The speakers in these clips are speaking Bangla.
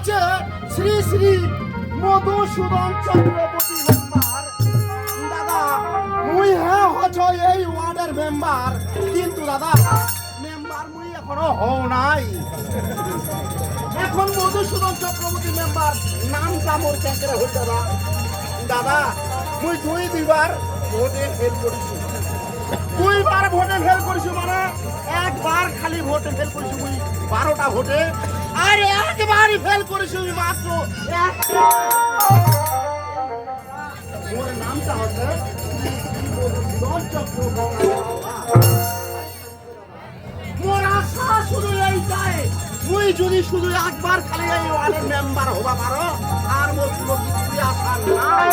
আছে শ্রী শ্রী মধুসূদন চক্রবর্তী মেম্বার। দাদা মুই হ্যাঁ হছ এই ওয়ার্ডের মেম্বার, কিন্তু দাদা মেম্বার মুই এখনো হও নাই। এখন মধুসূদন চক্রবর্তী মেম্বার নামটা মোর ক্যাঙ্কেরে হই দাদা। দাদা মুই দুইবার ভোটে ফেল করেছি, দুইবার ভোটে ফেল করেছি, মানে একবার খালি ভোটে ফেল করেছি মুই 12টা ভোটে, আর একবারই ফেল করেছি মাত্র মোর নামটা হচ্ছে মধুসূদন চক্রবর্তী। মোর আশা শুধু এইটাই, মুই যদি শুধু একবার খালি এই ওয়ার্ডের মেম্বার হবা পারো, আর মোর কোনো কিছু আশা নাই।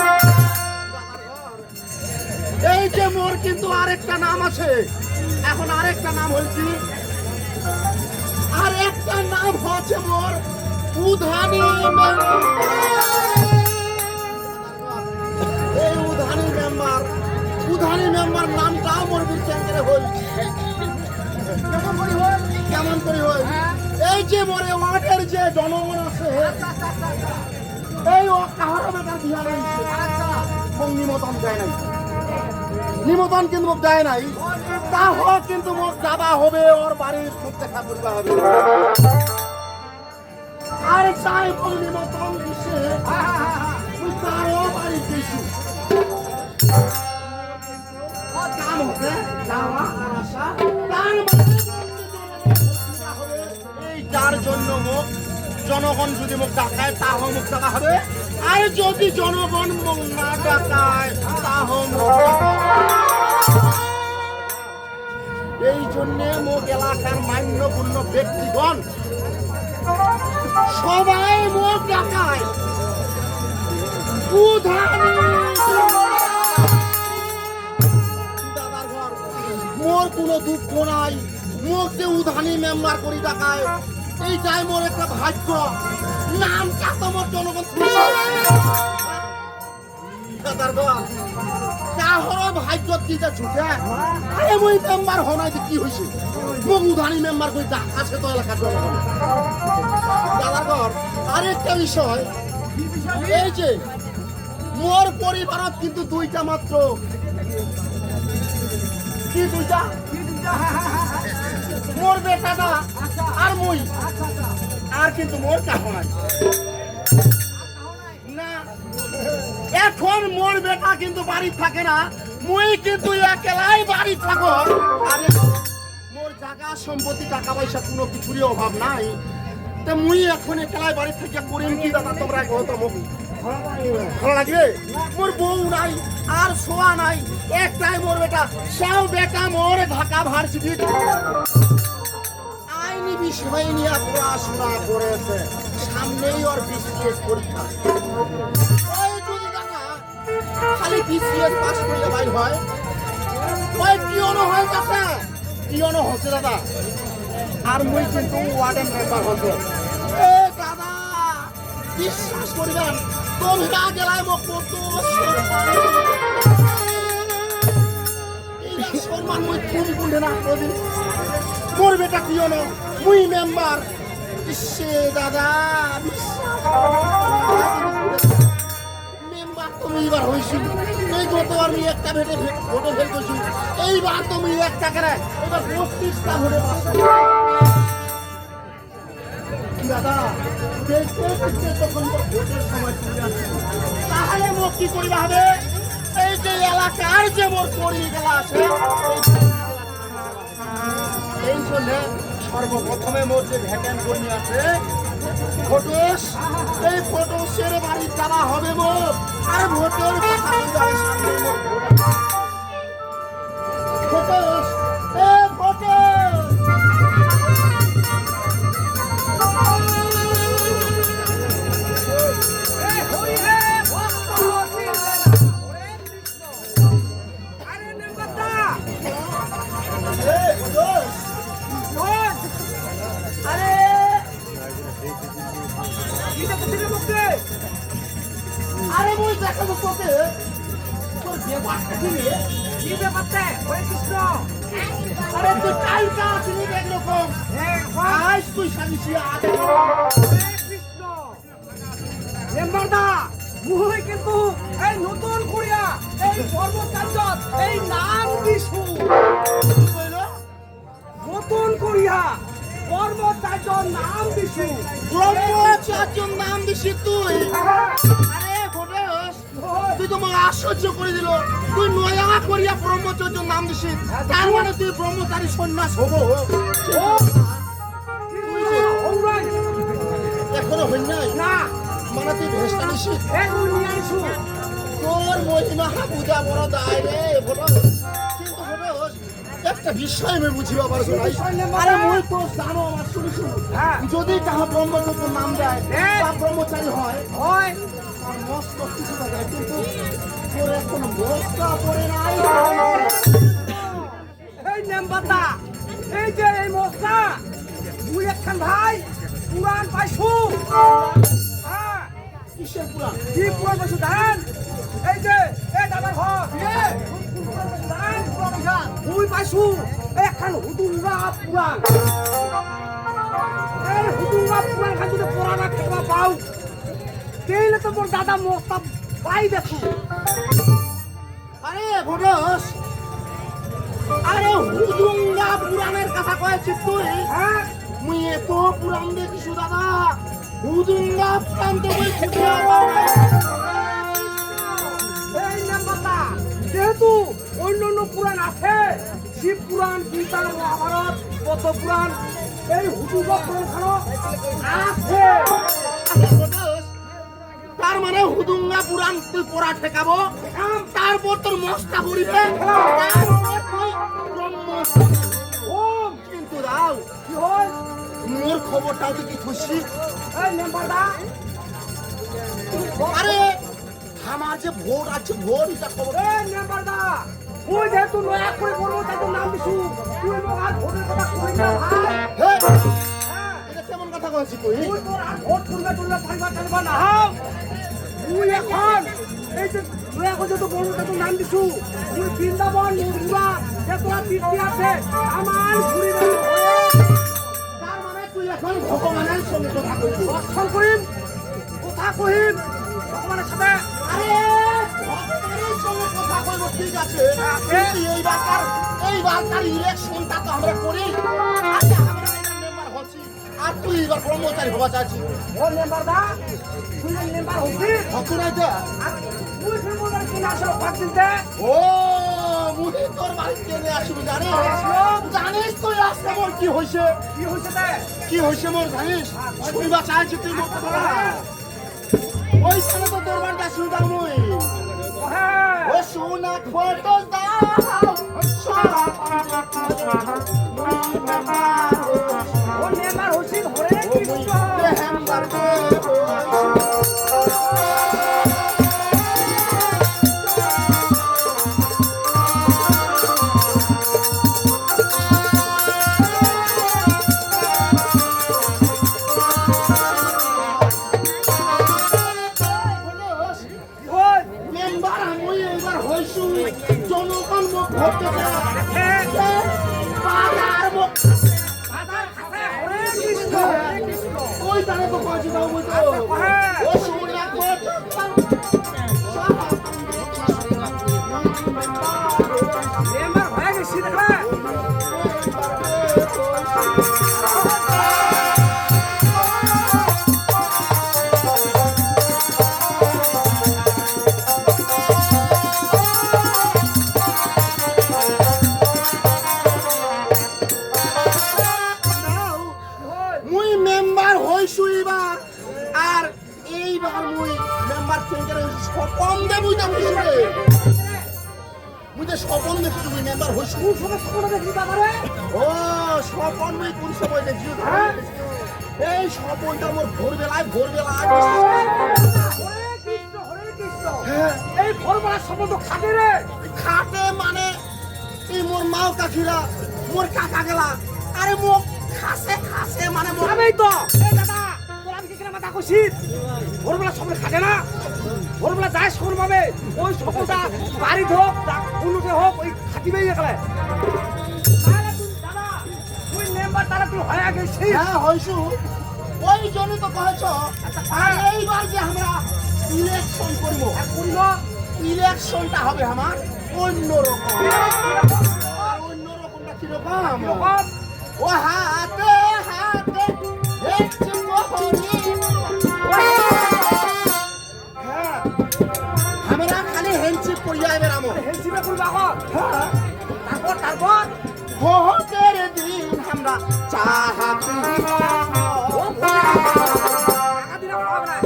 এই যে মোর কিন্তু আরেকটা নাম আছে, এখন আরেকটা নাম হয়েছি, আর একটা নাম হচ্ছে মোর উধানি মেম্বার। এই উধানি মেম্বার নামটা মোর বিচ্ছেঙ্গেরে হল। কেমন করে হল? এই যে মোরে ওয়ার্ডের যে জনগণ আছে, এই ও কাহার বেটা দিয়া নাই, নিমন্ত্রণ দেয় নাই, নিমন্ত্রণ কিন্তু মোক দেয় নাই, তাহ কিন্তু মোক যাবা হবে, ওর বাড়ির মুখ দেখা করিবা হবে। আর চাই মোক নিমন্ত্রণ দিছে, তারও বাড়ি দিছি, কাম হবে যাওয়া আর আসা, তার এই যার জন্য মোক জনগণ যদি মোক ডাকায় তাহ মুখ ডাকা হবে, আর যদি জনগণ মোক না ডাকায় তাহ এই জন্যে মোক এলাকার মান্যপূর্ণ ব্যক্তিগণ সবাই মোক ডাকায় উধানি। দাদার ঘর মোর কোনো দুঃখ নাই, মোক যে উধানি মেম্বার করি ডাকায়, এইটাই মোর একটা ভাগ্য। নামটা তো মোর জনগণ কাহর ভাগ্য কি যে ছুটে, আরে মই মেম্বার হনাই কি হয়েছে, মোক উধানি মেম্বার করি ডাকাছে তো এলাকার জনগণ। দাদার ঘর আরেকটা বিষয়, এই যে মোর পরিবারত কিন্তু দুইটা মাত্র, কি দুইটা, মোর বেটাটা আর মুই, আর কিন্তু মোর কাহ নাই না। এখন মোর বেটা কিন্তু বাড়ি থাকে না, মুই কিন্তু একেলাই বাড়ি থাকো, আর মোর জায়গা সম্পত্তি টাকা পয়সা কোনো কিছুরই অভাব নাই, তো মুই এখন একেলাই বাড়ি থেকে করিম কি দাদা তোমরা কত মুখ ভালো লাগবে? মোর বউ নাই আর শোয়া নাই, একটাই মোর বেটা, সেও বেটা মোর ঢাকা ভার্সিটি আইনি বিষয় নিয়ে পড়াশোনা করেছে, সামনেই ওর বিসিএস পরীক্ষা। ওই যদি দাদা খালি বিসিএস পাস করলে ভাই হয়, ওই পিওনো হয়ে যাচ্ছে, পিওনো হচ্ছে দাদা, আর মুই কিন্তু ওয়ার্ডেন মেম্বার হচ্ছে। এ দাদা বিশ্বাস করিবেন, তোমরা গেলাই মোক কত সম্মান মুই তুমি বললে না কোনদিন, মোর বেটা পিওনো মুই মেম্বার। ইসে দাদা মেম্বার তুমি এবার হয়েছিল, এই গতবার আমি একটা ভোটে ফেল করছি, এইবার তুমি একটা করে এবার 32টা ভোটে দাদা দেখতে দেখতে তখন তো ভোটের সময় চলে আসছে, তাহলে মোক কি করিবা হবে? এই যে এলাকার যে মোর কর্মী গেলা আছে, এই জন্য সর্বপ্রথমে মোর যে ভ্যাকেন্ট কর্মী আছে ফটোস, এই ফটোসের বাড়ি যাওয়া হবে মোর, আর ভোটের কথা সামনে মোর ফটোস, এ ফটোস আরে বই দেখা তো তোকে তোর ব্যাপারটা কি ব্যাপারটা ওরে কৃষ্ণ, আরে তুই কালকা আসিনি একরকম আজ তুই সাজিছি আজ কৃষ্ণ মেম্বার দা মুই কিন্তু এই নতুন কুড়িয়া এই কর্মকাণ্ডত এই নাম দিছু নতুন কুড়িয়া কর্মচার্যর নাম দিছু ব্রহ্মচার্যর নাম দিছি তুই আরে ঘটেশ তুই তো আমাকে আশ্চর্য করে দিল তুই নয়া করিয়া ব্রহ্মচর্যর নাম দিছিস তার মানে তুই ব্রহ্মচারী সন্ন্যাস হবো এখনো হই নাই না মানে তুই ভেস্তা নিছিস এখন নিয়ে আইছু তোর মহিমা পূজা বড় দায় রে বড় কিন্তু ঘটেশ একটা বিষয় আমি বুঝিবা পারছো না আরে মই তো জানো আমার শুনিছো যদি তাহা ব্রহ্মচর্যর নাম দেয় বা ব্রহ্মচারী হয় হয় মস্ত কিছু থাকে কিন্তু তোর এখন মস্তা পড়ে নাই এই মেম্বার দা এই যে এই মশলা মুই একখান ভাই পুরাণ পাইছু হ্যাঁ কিসের পুরাণ কি পুরাণ পাইছু জানেন এই যে এই দাদার ঘর মুই পাইছু একখান হুদুঙ্গা পুরাণ এই হুদুঙ্গা পুরাণ খান যদি পুরানা খেবা পাও তেলে তো মোর দাদা মস্তা পাই দেখু আরে ঘটস আরে হুদুঙ্গা পুরাণের কথা কয়েছিস তুই হ্যাঁ মুই এত পুরাণ দেখিছু দাদা হুদুঙ্গা পুরাণ তো বই খুঁজিয়া পাও না। এই নাম্বারটা যেহেতু অন্য অন্য পুরাণ আছে শিব পুরাণ গীতা মহাভারত পদ্ম পুরাণ এই হুদুঙ্গা পুরাণ খানো আছে ঘটস, তার মানে হুদুঙ্গা পুরাণ তুই পড়া ঠেকাবো তারপর তোর মস্তা করিবে তারপর তুই ব্রহ্মচারী। ওম কিন্তু দাও কি হয় মোর খবরটা তুই কি খুশি এই নাম্বারটা আরে আমার যে ভোট আছে ভোট এটা খবর এই নাম্বারটা ওই যেহেতু নয়া করে করবো তাই তো নাম দিছু তুই মোক আর ভোটের কথা কই না ভাই হে, হ্যাঁ এটা কেমন কথা কইছিস তুই তুই তোর আর ভোট তুলবে তুলবে টানবা না হাও তুই এখন এই যে তুই এখন যত বড় তত নাম দিছু তুই বৃন্দাবন মথুরা যে তোরা তীর্থে আছে আমার ঘুরি না তার মানে তুই এখন ভগবানের সঙ্গে কথা কইছিস দর্শন করিম কথা কহিম ভগবানের সাথে আরে ভগবানের সঙ্গে কথা কইব ঠিক আছে কিন্তু এইবারকার ইলেকশনটা তো আমরা করি আচ্ছা আমরা এবার মেম্বার হচ্ছি আর তুই এবার কর্মচারী হওয়া চাচ্ছিস ও মেম্বার দা তুই মেম্বার হচ্ছি হচ্ছি না এটা আর তুই মেম্বার কিনা আসো ভাগ দিতে ও মুহি তোর বাড়িতে নিয়ে আসবি জানিস জানিস তুই আজকে মোর কি হয়েছে কি হয়েছে তে কি হয়েছে মোর জানিস শুনিবা চাইছি তুই মোর কথা ওইখানে তো তোর বাড়িটা শুনতাম মুই হ্যাঁ ও সোনা ফটো দাও সোনা ও মেম্বার হচ্ছি হরে কৃষ্ণ ওই মেম্বার আমি এবার হইছু জনগণ মুখ ভোট হ্যাঁ পাড়ার মুখ দাদার খাতে হরে কৃষ্ণ ওই তারে তো কইছি দাও মুই তো হ্যাঁ ও সোনা ফটো মেম্বার হয়ে গেছি দেখা মুই মেম্বার হইছু এবার আর এইবার মুই মেম্বার চেঞ্জ করে স্বপন দে মুই তো বুঝি রে মুই তো স্বপন দেখি তুই মেম্বার হইছু তুই সবে সপনে দেখলি বাবারে ও স্বপন মুই কোন সময় দেখি হ্যাঁ এই স্বপনটা মোর ভোরবেলায় হরে কৃষ্ণ হ্যাঁ এই ভোরবেলা শব্দ খাটে রে খাটে মানে এই মোর মাও কাকিরা মোর কাকা গেলা আরে মোক খাসে মানে মোর যাবেই তো এই দাদা তোর আমি কি কিনা মাথা কষিস ভোরবেলা শব্দ খাটে না ভোরবেলা যায় শোন পাবে ওই শব্দটা বাড়ি হোক উন্নতি হোক ওই খাটিবেই গেলে দাদা তুই মেম্বার তারা তুই হয়ে গেছিস হ্যাঁ হইছু ওই জন্য তো কহেছ আর এইবার যে আমরা ইলেকশন করবো করিল ইলেকশনটা হবে আমার অন্যরকম আর অন্যরকমটা কিরকম রকম ও হাতে হাতে হেঁচে মোহরি। হ্যাঁ আমরা খালি হেঁচে করিয়া এবার আমার হেলসিমে করবা এখন হ্যাঁ তারপর ভোটের দিন আমরা চাহাতি ও টাকা দিনা খাওয়া নাই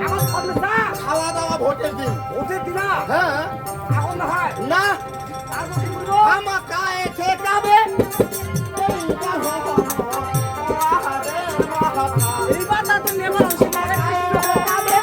এখন খাবলে না খাওয়া দাওয়া ভোটের দিন ওদের দিনা হ্যাঁ এখন না হয় না তারপর কি করবো আমাকে ঠেকাবে এইবার না তো নেবার অংশ মানে খাবে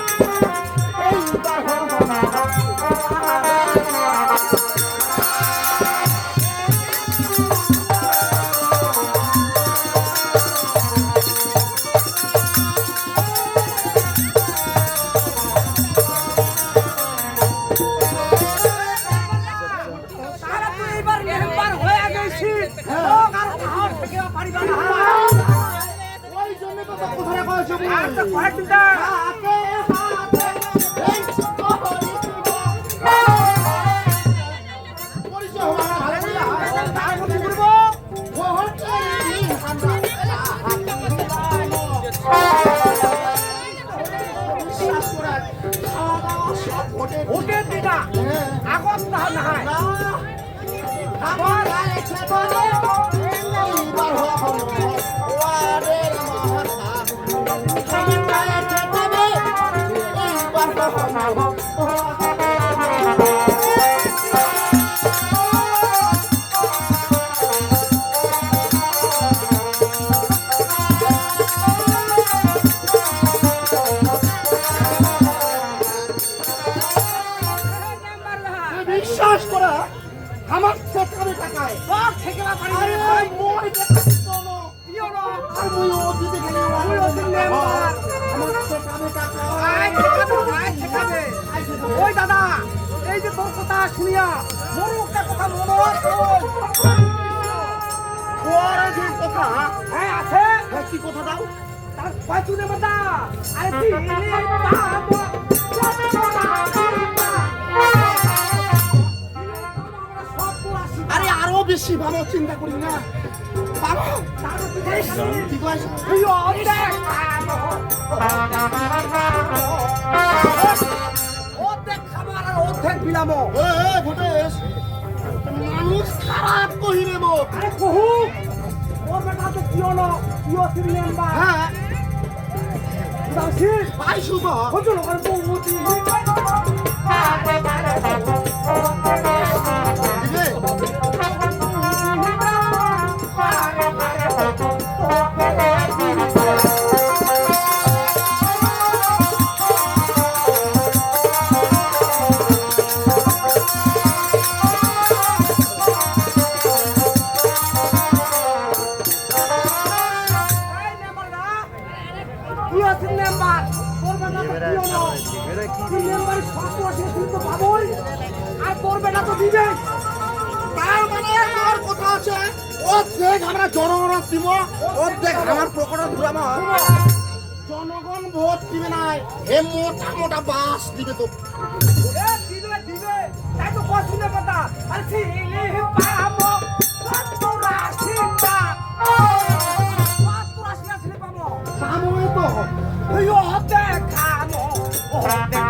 তারা তো এইবার মেম্বার হয়ে গেছি লোক আর খাওয়া থেকে পারিবা না ওই জন্য তো কথাটা কয়েছে আর তো কয়েকটা তারপর কি করবো ভোটের দিনা এখন না না হয় বিশ্বাস করা আমার ঠেকাবে টাকায় সব থেকে পারি আরে মই দেখাচ্ছ না ইও না আর মই ও দিতে গেলে ওই ওদের মেম্বার আমার ঠেকাবে টাকায় আয় ঠেকাবে ওই দাদা এই যে তোর কথা শুনিয়া মোর একটা কথা মনে ওরে যে কথা হ্যাঁ আছে হ্যাঁ, কি কথা দাও তার কয়টু নেব দা আরে দিনে পাবো আরে আরো বেশি ভালো চিন্তা করি না বাবা কি কইছ অর্ধেক বিলামো এ ভোটেশ মানুষ খারাপ কহিরে মো আরে কহু ওর বেটা তো কিয় ন কিয় সিল মেম্বার হ্যাঁ দাসি পাইছো তো কত লোকের বহুতি দিবে কিয় সিল মেম্বার তোর বেটা তো কিয় ন সিল মেম্বার সব বসে তুই তো পাবই আর তোর বেটা তো দিবে তার মানে তোর কথা আছে অর্ধেক আমরা জনগণ দিব অর্ধেক আমার পকেটে ঘুরাবো জনগণ ভোট দিবে নাই হে মোটা মোটা বাস দিবে তো এ দিবে দিবে তাই তো কষ্ট কথা আর সিলি পাবো সত্তর আশিটা সত্তর আশিটা সিলি পাবো সামনে তো ওই অর্ধেক খামো অর্ধেক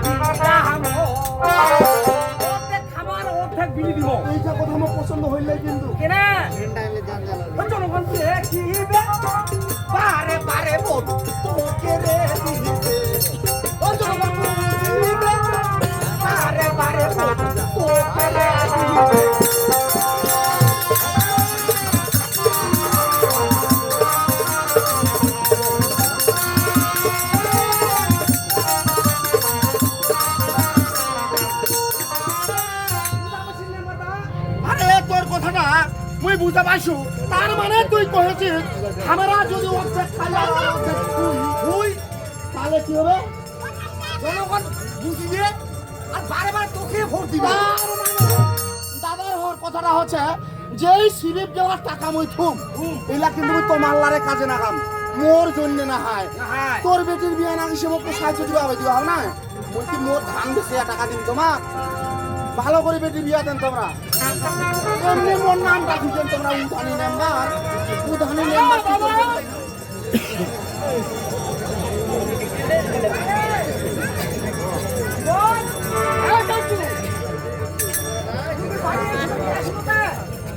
খামো অর্ধেক খামো আর অর্ধেক বিলি দিব এইটা কথা আমার পছন্দ হইলে কিন্তু কেনে ওই জনগণ দেখিবে বারে বারে ভোট তোকে রে দিবে ওই জনগণ দেখিবে বারে বারে ভোট তোকে রে দিবে আরে তোর কথাটা মুই বুঝতে পাইছো তার মানে তুই কহেছিস আমরা যদি অর্ধেক খাই আর অর্ধেক তুই তাহলে কি হবে জনগণ বুঝিয়ে আর বারে বারে তোকে ভোট দিবে তার মানে দাদার হওয়ার কথাটা হচ্ছে যেই স্লিপ দেওয়ার টাকা মুই থুম এলা কিন্তু মুই তোমার লারে কাজে নাগাম মোর জন্য না হয় না হয়। তোর বেটির বিয়ে না হিসেবে সাহায্য দিবা হবে দিবা না বলছি মোর ধান বেশি টাকা দিন তোমার ভালো করে বেটি বিয়া দেন তোমরা এমনি মোর নামটা দিচ্ছেন তোমরা উধানি মেম্বার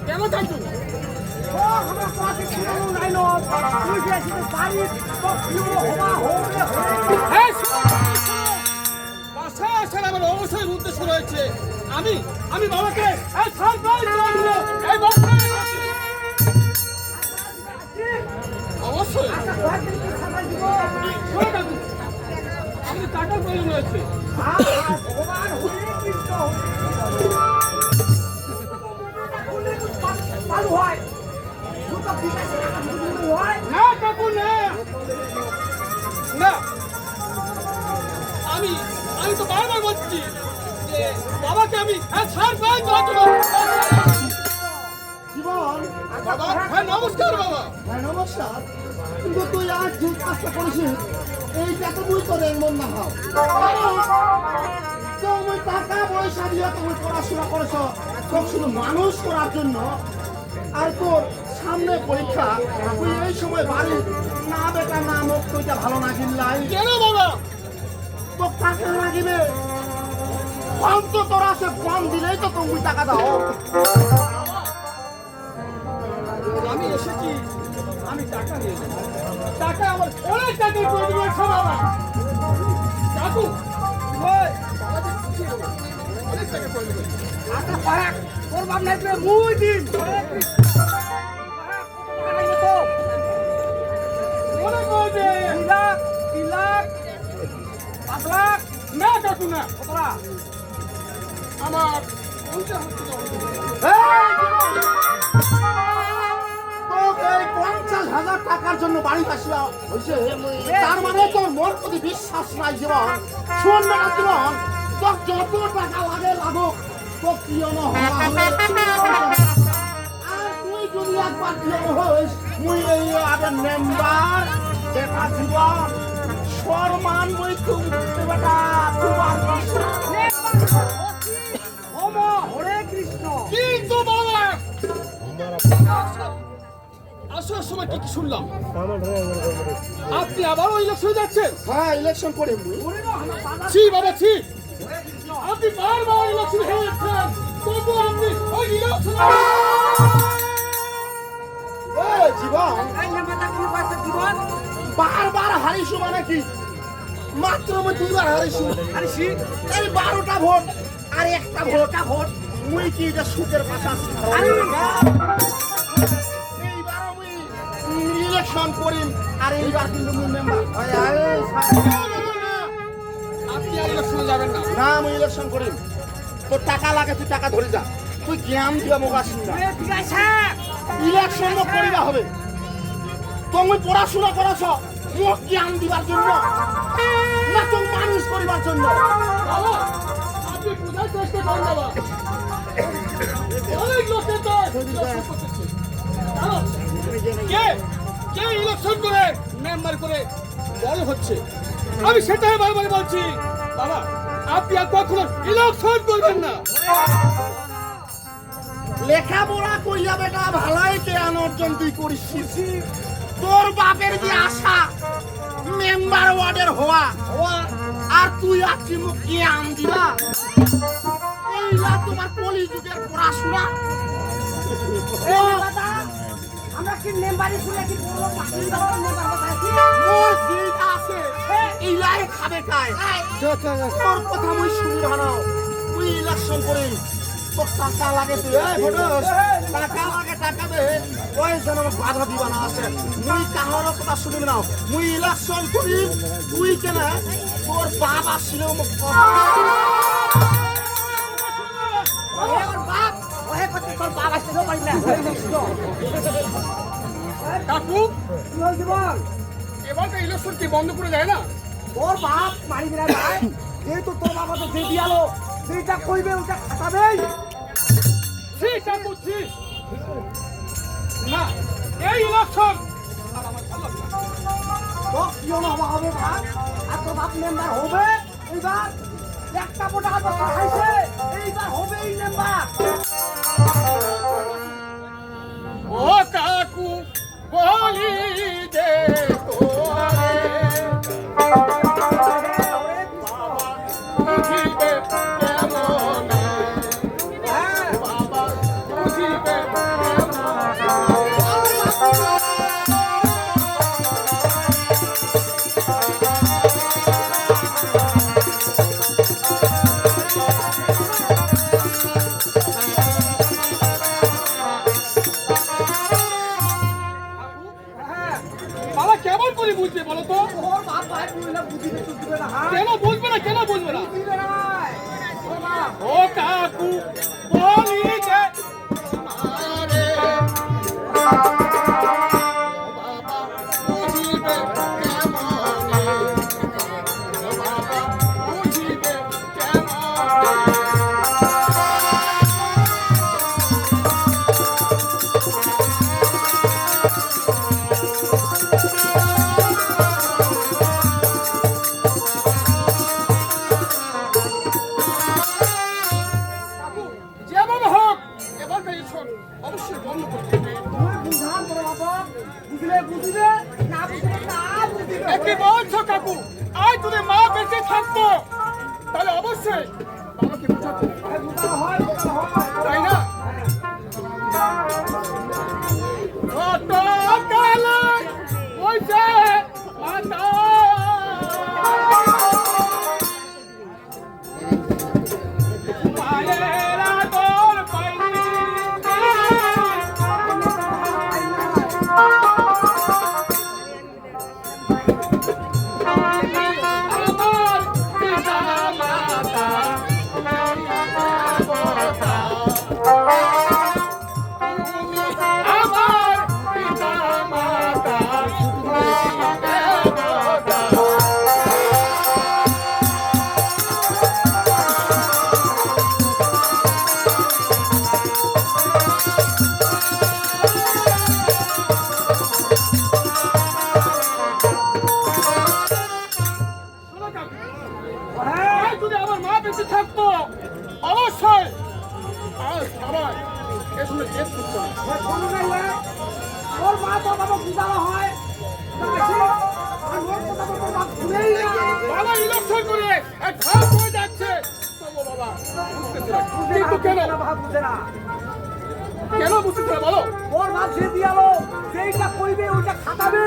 কেন চাচ্ছু ও আমার পাশে ছিল নাই নো তুই যে আসিস বাড়ি তো কিও হওয়া হবে এই বাসা আসার আমার অবশ্যই উদ্দেশ্য রয়েছে আমি বাবাকে এই সারপ্রাইজ দিল এই বাসা অবশ্যই আচ্ছা কয়েকদিন কি সারপ্রাইজ দিব শোনো কাকু আমি টাকার প্রয়োজন রয়েছে ভগবান হরে কৃষ্ণ চালু হয় দুটো বিকাশে টাকা শুরু হয় না কাকু না না আমি তো বারবার বলছি যে বাবাকে আমি সারপ্রাইজ দেওয়ার জন্য জীবন বাবা হ্যাঁ নমস্কার বাবা হ্যাঁ নমস্কার কিন্তু তুই আজ যে কাজটা করেছিস এইটা তো তুই তোর এমন না হও তুমি টাকা পয়সা দিয়ে তুমি পড়াশোনা করেছ তোর শুধু মানুষ করার জন্য আর তোর সামনে পরীক্ষা তুই এই সময় বাড়ি না বেটা না মুখ তুইটা ভালো না কিনলাই কেন বাবা তোর টাকা লাগিবে কম তো তোর আছে কম দিলেই তো তুমি টাকা দাও আমি এসেছি আমি টাকা নিয়ে যাবো টাকা আমার অনেক টাকার প্রয়োজন হয়েছে বাবা কাকু ওই অনেক টাকা প্রয়োজন হয়েছে আচ্ছা পারাক তোর বাপ নাই মুই দিন মনে করবে 2 লাখ 3 লাখ 5 লাখ না কাকু না কতটা আমার বলতে হচ্ছে তোকে 50,000 টাকার জন্য বাড়ি আসলা হয়েছে তার মানে তোর মোর প্রতি বিশ্বাস নাই জীবন শোন না জীবন তোর যত টাকা লাগে লাগুক তোর পিয়ন হওয়া হবে আর তুই যদি একবার পিয়ন হইস মুই এই আগে মেম্বার দেখা জীবন সম্মান মুই তুমি বেটা তোমার হরে কৃষ্ণ কিন্তু বাবা আসার সময় কি শুনলাম আপনি আবারও ইলেকশনে যাচ্ছেন হ্যাঁ ইলেকশন করে মুই ছি বাবা ছি আপনি বারবার ইলেকশন হয়ে যাচ্ছেন তবু আপনি ওই ইলেকশন জীবন বারবার হারিসু মানে কি মাত্র মুই 2বার হারিসু হারিসি এই 12টা ভোট আর একটা ভোট মুই কি এটা সুখের পাশা এইবার মুই ইলেকশন করিম আর এইবার কিন্তু মুই মেম্বার আপনি আর ইলেকশনে যাবেন না না মুই ইলেকশন করিম তোর টাকা লাগে তুই টাকা ধরে যা তুই জ্ঞান দিয়া মোক আসিস না ঠিক আছে ইলেকশন করিবা হবে তুমি পড়াশোনা করেছ মোক জ্ঞান দিবার জন্য না তুমি মানুষ করিবার জন্য বাবা আপনি বুঝার চেষ্টা করেন বাবা অনেক লোকের তো কে ইলেকশন করে মেম্বার করে বড় হচ্ছে আমি সেটাই বারবার বলছি বাবা আপনি আর কখনো ইলেকশন করবেন না লেখাপড়া কইয়া বেটা ভালাই জ্ঞান অর্জন তুই করিস তোর বাপের যে আশা মেম্বার ওয়ার্ডের হওয়া আর তুই আছি মুখ জ্ঞান দিবা এইলা তোমার কলিযুগের পড়াশোনা আমরা কি মেম্বারি শুনে কি বড় পাখি দাও মেম্বার বানাইছি মোর যেটা আছে এইলাই খাবে খায় তোর কথা মুই শুনি ভালো তুই ইলেকশন করে তোর টাকা লাগে তুই ভোটস টাকা লাগে টাকা দে ওই যেন বাধা দিবা না আছে মুই কাহর কথা শুনিবি না মুই ইলেকশন করি তুই কেন তোর বাপ আসছিল মোক বাপ ওহে কত তোর বাপ আসছিল পারি না কাকু কি হল জীবন এবার তো ইলেকশন কি বন্ধ করে যায় না তোর বাপ মারি দিলা ভাই যেহেতু তোর বাবা তো যে দিয়ালো সেইটা কইবে ওটা খাটাবেই সেইটা বুঝছি না এই ইলেকশন তো কি হবে ভাই আর তোর বাপ মেম্বার হবে এইবার একটা মোটা বস্তা খাইছে, এইবার হবেই মেম্বার। ও কাকু বলি দে তোরে বুঝিবে কেমনে বাবা বুঝিবে বাবা কেমন করে বুঝবে বলো তো? ওর বাপ ভাই বুঝলে বুঝিবে চুষবে না, হ্যাঁ? কেন বুঝবে না কেন বুঝবে না? বুঝিবে না ভাই। ওর বাপ। ও কাকু বলি দে আরে বাবা বুঝিবে কেমনে বাবা বুঝিবে কেমনে কাকু যেভাবে হোক এবার পেয়েছন অবশ্যই বন্ধ করতে হবে। তোমার বুঝান তোর বাবা, বুঝলে বুঝিবে, না বুঝলে না বুঝিবে। কি বলছো কাকু? আজ যদি মা বেঁচে থাকতো তাহলে অবশ্যই বাবাকে বুঝাতো, বুঝানো হয়, বুঝানো হয়। তাই না? কত কালে বইছে মাতা মায়ের আদর পাইনি আমার পিতা মাতা আমার পিতা মাতা হ্যাঁ, যদি আমার মা বেঁচে থাকতো অবশ্যই আর সবাই এর সঙ্গে জেদ করতো না। শোনো না ইয়ে, ওর মা তোর বাবা বুঝানো হয়, তা বেশি, আর ওর কথা তো তোর বাপ শুনেই না। বাবা ইলেকশন করে এক ঘর হয়ে যাচ্ছে তবু বাবা বুঝতেছে না। কিন্তু কেন বাবা বুঝে না। কেন বুঝতেছে না বলো? ওর বাপ যে দিয়ালো, যেইটা কইবে ওইটা খাটাবে।